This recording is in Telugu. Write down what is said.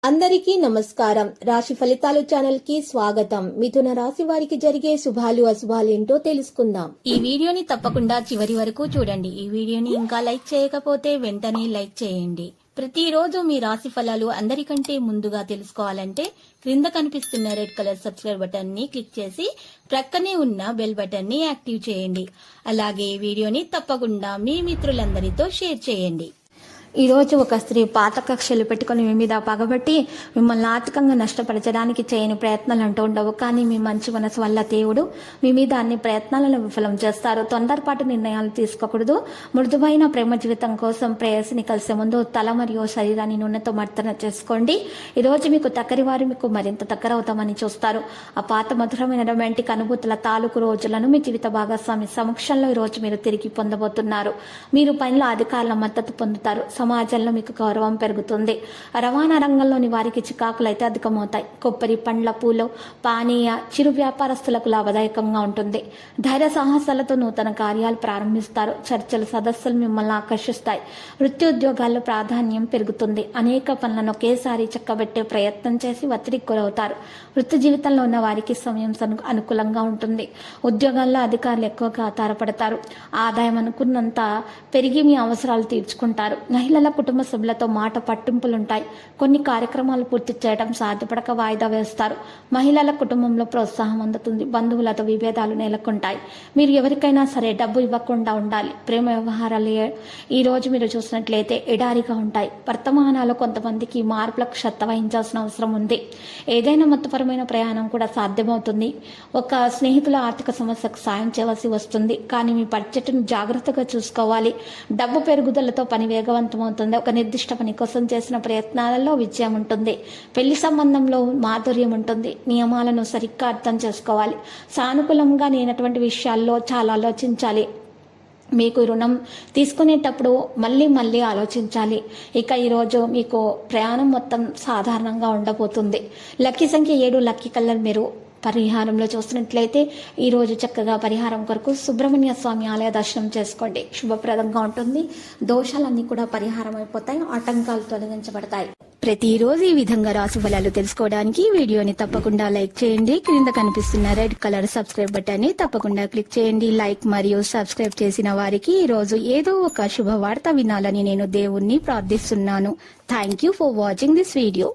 అందరికీ నమస్కారం. రాశి ఫలితాలు ఛానల్ కి స్వాగతం. మిథున రాశి వారికి జరిగే శుభాలు అశుభాలు ఏంటో తెలుసుకుందాం. ఈ వీడియోని తప్పకుండా చివరి వరకు చూడండి. ఈ వీడియోని ఇంకా లైక్ చేయకపోతే వెంటనే లైక్ చేయండి. ప్రతిరోజు మీ రాశి ఫలాలు అందరికంటే ముందుగా తెలుసుకోవాలంటే క్రింద కనిపిస్తున్న రెడ్ కలర్ సబ్స్క్రైబ్ బటన్ ని క్లిక్ చేసి ప్రక్కనే ఉన్న బెల్ బటన్ ని యాక్టివ్ చేయండి. అలాగే ఈ వీడియోని తప్పకుండా మీ మిత్రులందరితో షేర్ చేయండి. ఈ రోజు ఒక స్త్రీ పాత కక్షలు పెట్టుకుని మీ మీద పగబట్టి మిమ్మల్ని ఆర్థికంగా నష్టపరచడానికి చేయని ప్రయత్నాలు అంటూ ఉండవు. కానీ మీ మంచి మనసు వల్ల దేవుడు మీ మీద అన్ని ప్రయత్నాలను విఫలం చేస్తారు. తొందరపాటు నిర్ణయాలు తీసుకోకూడదు. మృదువైన ప్రేమ జీవితం కోసం ప్రేయసిని కలిసే ముందు తల మరియు శరీరాన్ని నూనెతో మర్దన చేసుకోండి. ఈరోజు మీకు దగ్గరి వారు మీకు మరింత దగ్గర అవుతామని చూస్తారు. ఆ పాత మధురమైన రొమాంటిక్ అనుభూతుల తాలూకు రోజులను మీ జీవిత భాగస్వామి సమక్షంలో ఈరోజు మీరు తిరిగి పొందబోతున్నారు. మీరు పనిలో అధికారుల మద్దతు పొందుతారు. సమాజంలో మీకు గౌరవం పెరుగుతుంది. రవాణా రంగంలోని వారికి చికాకులు అయితే అధికమవుతాయి. కొబ్బరి, పండ్ల, పూలు, పానీయ, చిరు వ్యాపారస్తులకు లాభదాయకంగా ఉంటుంది. ధైర్య సాహసాలతో నూతన కార్యాలు ప్రారంభిస్తారు. చర్చలు, సదస్సులు మిమ్మల్ని ఆకర్షిస్తాయి. వృత్తి ఉద్యోగాల్లో ప్రాధాన్యం పెరుగుతుంది. అనేక పనులను ఒకేసారి చక్కబెట్టే ప్రయత్నం చేసి ఒత్తిడికి గురవుతారు. వృత్తి జీవితంలో ఉన్న వారికి సమయం అనుకూలంగా ఉంటుంది. ఉద్యోగాల్లో అధికారులు ఎక్కువగా ఆధారపడతారు. ఆదాయం అనుకున్నంత పెరిగి మీ అవసరాలు తీర్చుకుంటారు. మహిళల కుటుంబ సభ్యులతో మాట పట్టింపులుంటాయి. కొన్ని కార్యక్రమాలు పూర్తి చేయడం సాధ్యపడక వాయిదా వేస్తారు. మహిళల కుటుంబంలో ప్రోత్సాహం అందుతుంది. బంధువులతో విభేదాలు నెలకొంటాయి. మీరు ఎవరికైనా సరే డబ్బు ఇవ్వకుండా ఉండాలి. ప్రేమ వ్యవహారాలు ఈ రోజు మీరు చూసినట్లయితే ఎడారిగా ఉంటాయి. వర్తమానాలు కొంతమందికి మార్పులకు శ్రద్ధ వహించాల్సిన అవసరం ఉంది. ఏదైనా మతపరమైన ప్రయాణం కూడా సాధ్యమవుతుంది. ఒక స్నేహితుల ఆర్థిక సమస్యకు సాయం చేయవలసి వస్తుంది. కానీ మీ బడ్జెట్ను జాగ్రత్తగా చూసుకోవాలి. డబ్బు పెరుగుదలతో పని వేగవంతమవుతుంది. ఒక నిర్దిష్ట పని కోసం చేసిన ప్రయత్నాలలో విజయం ఉంటుంది. పెళ్లి సంబంధంలో మాధుర్యం ఉంటుంది. నియమాలను సరిగ్గా అర్థం చేసుకోవాలి. సానుకూలంగా లేనటువంటి విషయాల్లో చాలా ఆలోచించాలి. మీకు రుణం తీసుకునేటప్పుడు మళ్ళీ ఆలోచించాలి. ఇక ఈరోజు మీకు ప్రయాణం మొత్తం సాధారణంగా ఉండబోతుంది. లక్కీ సంఖ్య 7, లక్కీ కలర్ మీరు. పరిహారంలో చూసినట్లయితే ఈరోజు చక్కగా పరిహారం కొరకు సుబ్రహ్మణ్య స్వామి ఆలయ దర్శనం చేసుకోండి. శుభప్రదంగా ఉంటుంది. దోషాలన్నీ కూడా పరిహారం అయిపోతాయి. ఆటంకాలు తొలగించబడతాయి. ప్రతిరోజు ఈ విధంగా రాశి ఫలాలు తెలుసుకోవడానికి వీడియోని తప్పకుండా లైక్ చేయండి. క్రింద కనిపిస్తున్న రెడ్ కలర్ సబ్స్క్రైబ్ బటన్ ని తప్పకుండా క్లిక్ చేయండి. లైక్ మరియు సబ్స్క్రైబ్ చేసిన వారికి ఈ రోజు ఏదో ఒక శుభవార్త వినాలని నేను దేవుణ్ణి ప్రార్థిస్తున్నాను. Thank you for watching this video.